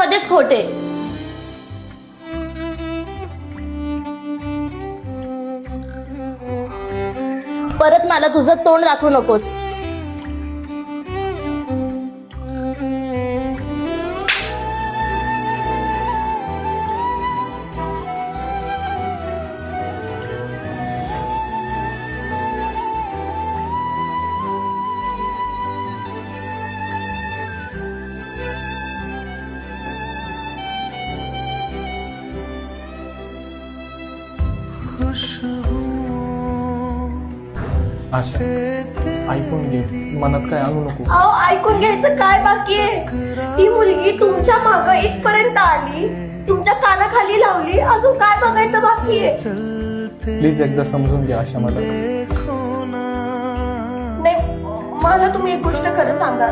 मध्येच खोटे. परत मला तुझं तोंड दाखवू नकोस. आशा, ऐकून घे, मनात काय आणू नको. अहो ऐकून घ्यायचं काय बाकी आहे? ती मुलगी तुमच्या मागं इथपर्यंत आली, तुमच्या कानाखाली लावली, अजून काय बघायचं बाकी आहे? प्लीज एकदा समजून घ्या आशा मला. नाही, मला तुम्ही एक गोष्ट खरं सांगा,